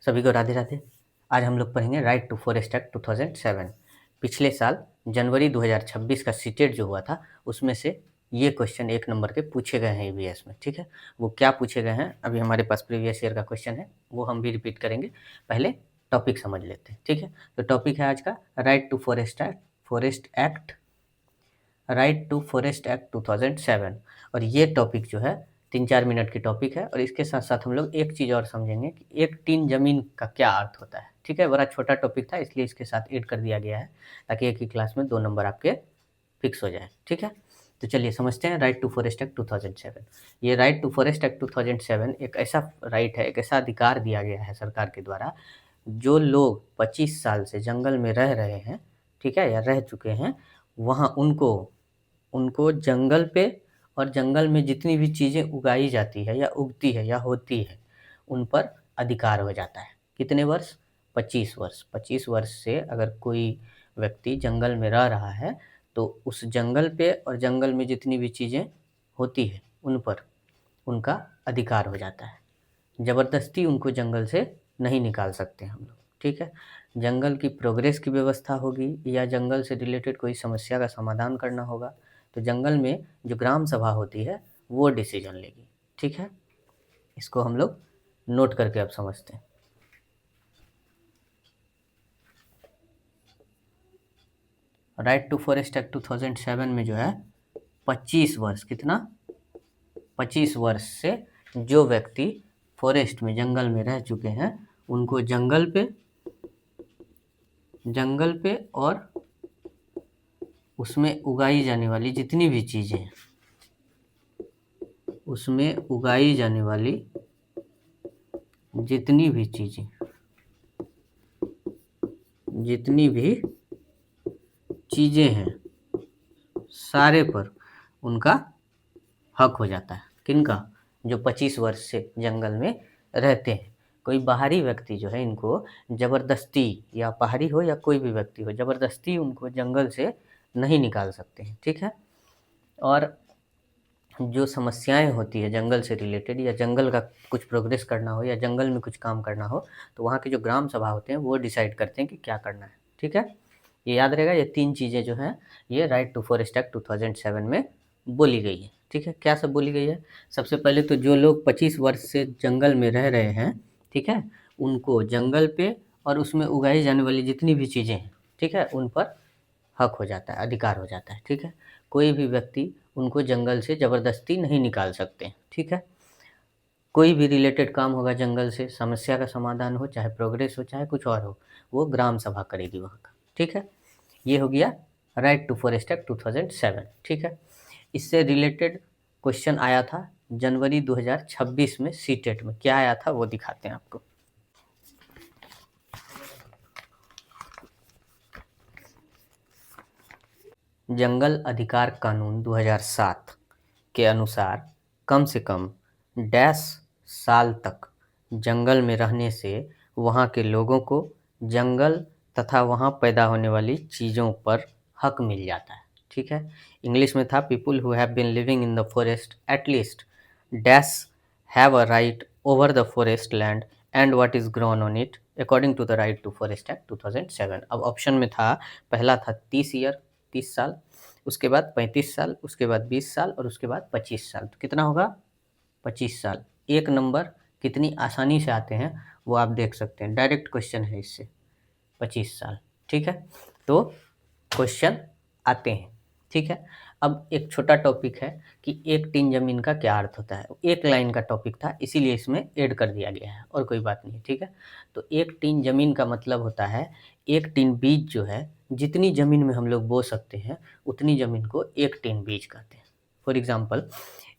सभी को राधे राधे। आज हम लोग पढ़ेंगे राइट टू फॉरेस्ट एक्ट 2007। पिछले साल जनवरी 2026 का सीटेट जो हुआ था उसमें से ये क्वेश्चन 1 नंबर के पूछे गए हैं ईवीएस में। ठीक है, वो क्या पूछे गए हैं अभी हमारे पास प्रीवियस ईयर का क्वेश्चन है, वो हम भी रिपीट करेंगे। पहले टॉपिक समझ लेते हैं। ठीक है, तो टॉपिक है आज का राइट टू फॉरेस्ट एक्ट 2007। और ये टॉपिक जो है 3-4 मिनट की टॉपिक है, और इसके साथ साथ हम लोग एक चीज़ और समझेंगे कि एक टीन ज़मीन का क्या अर्थ होता है। ठीक है, बड़ा छोटा टॉपिक था इसलिए इसके साथ ऐड कर दिया गया है ताकि एक ही क्लास में 2 नंबर आपके फिक्स हो जाए। ठीक है, तो चलिए समझते हैं राइट टू फॉरेस्ट एक्ट 2007। ये राइट टू फॉरेस्ट एक्ट 2007 एक ऐसा राइट है, एक ऐसा अधिकार दिया गया है सरकार के द्वारा। जो लोग 25 साल से जंगल में रह रहे हैं, ठीक है, या रह चुके हैं, वहाँ उनको उनको जंगल पे और जंगल में जितनी भी चीज़ें उगाई जाती है या उगती है या होती है उन पर अधिकार हो जाता है। कितने वर्ष? 25 वर्ष। 25 वर्ष से अगर कोई व्यक्ति जंगल में रह रहा है तो उस जंगल पे और जंगल में जितनी भी चीज़ें होती है उन पर उनका अधिकार हो जाता है। ज़बरदस्ती उनको जंगल से नहीं निकाल सकते हम लोग। ठीक है, जंगल की प्रोग्रेस की व्यवस्था होगी या जंगल से रिलेटेड कोई समस्या का समाधान करना होगा तो जंगल में जो ग्राम सभा होती है वो डिसीजन लेगी। ठीक है, इसको हम लोग नोट करके अब समझते हैं। राइट टू फॉरेस्ट एक्ट 2007 में जो है 25 वर्ष, कितना? 25 वर्ष से जो व्यक्ति फॉरेस्ट में जंगल में रह चुके हैं उनको जंगल पे और उसमें उगाई जाने वाली जितनी भी चीज़ें हैं, उसमें उगाई जाने वाली जितनी भी चीज़ें, जितनी भी चीज़ें हैं सारे पर उनका हक हो जाता है। किनका? जो 25 वर्ष से जंगल में रहते हैं। कोई बाहरी व्यक्ति जो है इनको ज़बरदस्ती, या बाहरी हो या कोई भी व्यक्ति हो, ज़बरदस्ती उनको जंगल से नहीं निकाल सकते हैं। ठीक है, और जो समस्याएं होती है जंगल से रिलेटेड या जंगल का कुछ प्रोग्रेस करना हो या जंगल में कुछ काम करना हो तो वहाँ के जो ग्राम सभा होते हैं वो डिसाइड करते हैं कि क्या करना है। ठीक है, ये याद रहेगा। ये 3 चीज़ें जो हैं ये राइट टू फॉरेस्ट एक्ट 2007 में बोली गई है। ठीक है, क्या सब बोली गई है? सबसे पहले तो जो लोग 25 वर्ष से जंगल में रह रहे हैं, ठीक है, उनको जंगल पे और उसमें उगाई जाने वाली जितनी भी चीज़ें हैं, ठीक है, उन पर हक हो जाता है, अधिकार हो जाता है। ठीक है, कोई भी व्यक्ति उनको जंगल से ज़बरदस्ती नहीं निकाल सकते। ठीक है, कोई भी रिलेटेड काम होगा जंगल से, समस्या का समाधान हो, चाहे प्रोग्रेस हो, चाहे कुछ और हो, वो ग्राम सभा करेगी वहाँ का। ठीक है, ये हो गया राइट टू फॉरेस्ट एक्ट 2007। ठीक है, इससे रिलेटेड क्वेश्चन आया था जनवरी 2026 में सीटेट में। क्या आया था वो दिखाते हैं आपको। जंगल अधिकार कानून 2007 के अनुसार कम से कम डैश साल तक जंगल में रहने से वहाँ के लोगों को जंगल तथा वहाँ पैदा होने वाली चीज़ों पर हक मिल जाता है। ठीक है, इंग्लिश में था people who have been living in the forest at least dash have a right over the forest land and what is grown on it according to the right to forest act 2007। अब option में था, पहला था 30 साल, उसके बाद 35 साल, उसके बाद 20 साल और उसके बाद 25 साल। तो कितना होगा? 25 साल। एक नंबर कितनी आसानी से आते हैं वो आप देख सकते हैं, डायरेक्ट क्वेश्चन है इससे। 25 साल। ठीक है, तो क्वेश्चन आते हैं। ठीक है, अब एक छोटा टॉपिक है कि एक टीन ज़मीन का क्या अर्थ होता है। एक लाइन का टॉपिक था इसीलिए इसमें ऐड कर दिया गया है, और कोई बात नहीं। ठीक है, तो एक टीन ज़मीन का मतलब होता है एक टीन बीज जो है, जितनी ज़मीन में हम लोग बो सकते हैं उतनी ज़मीन को एक टीन बीज कहते हैं। फॉर एग्ज़ाम्पल,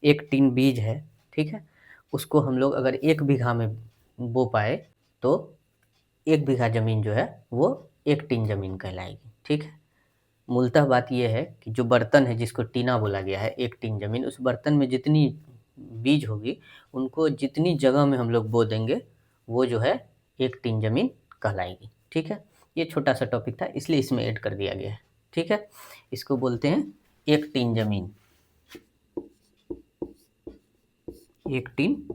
एक टीन बीज है, ठीक है, उसको हम लोग अगर 1 बीघा में बो पाए तो 1 बीघा ज़मीन जो है वो एक टीन ज़मीन कहलाएगी। ठीक है, मूलतः बात ये है कि जो बर्तन है जिसको टीना बोला गया है, एक टीन ज़मीन, उस बर्तन में जितनी बीज होगी उनको जितनी जगह में हम लोग बो देंगे वो जो है एक टीन ज़मीन कहलाएगी। ठीक है, ये छोटा सा टॉपिक था इसलिए इसमें ऐड कर दिया गया है। ठीक है, इसको बोलते हैं एक टीन ज़मीन, एक टीन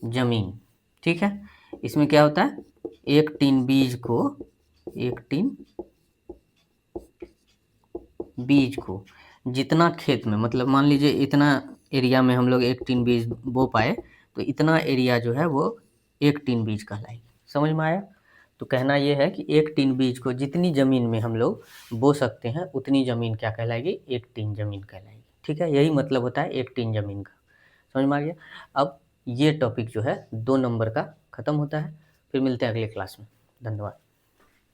ज़मीन। ठीक है, इसमें क्या होता है, एक टिन बीज को, एक टिन बीज को जितना खेत में, मतलब मान लीजिए इतना एरिया में हम लोग एक टिन बीज बो पाए, तो इतना एरिया जो है वो एक टिन बीज कहलाएगी। समझ में आया? तो कहना ये है कि एक टिन बीज को जितनी ज़मीन में हम लोग बो सकते हैं उतनी ज़मीन क्या कहलाएगी, एक टिन ज़मीन कहलाएगी। ठीक है, यही मतलब होता है एक टिन ज़मीन का। समझ में आ गया? अब ये टॉपिक जो है 2 नंबर का ख़त्म होता है। फिर मिलते हैं अगले क्लास में। धन्यवाद।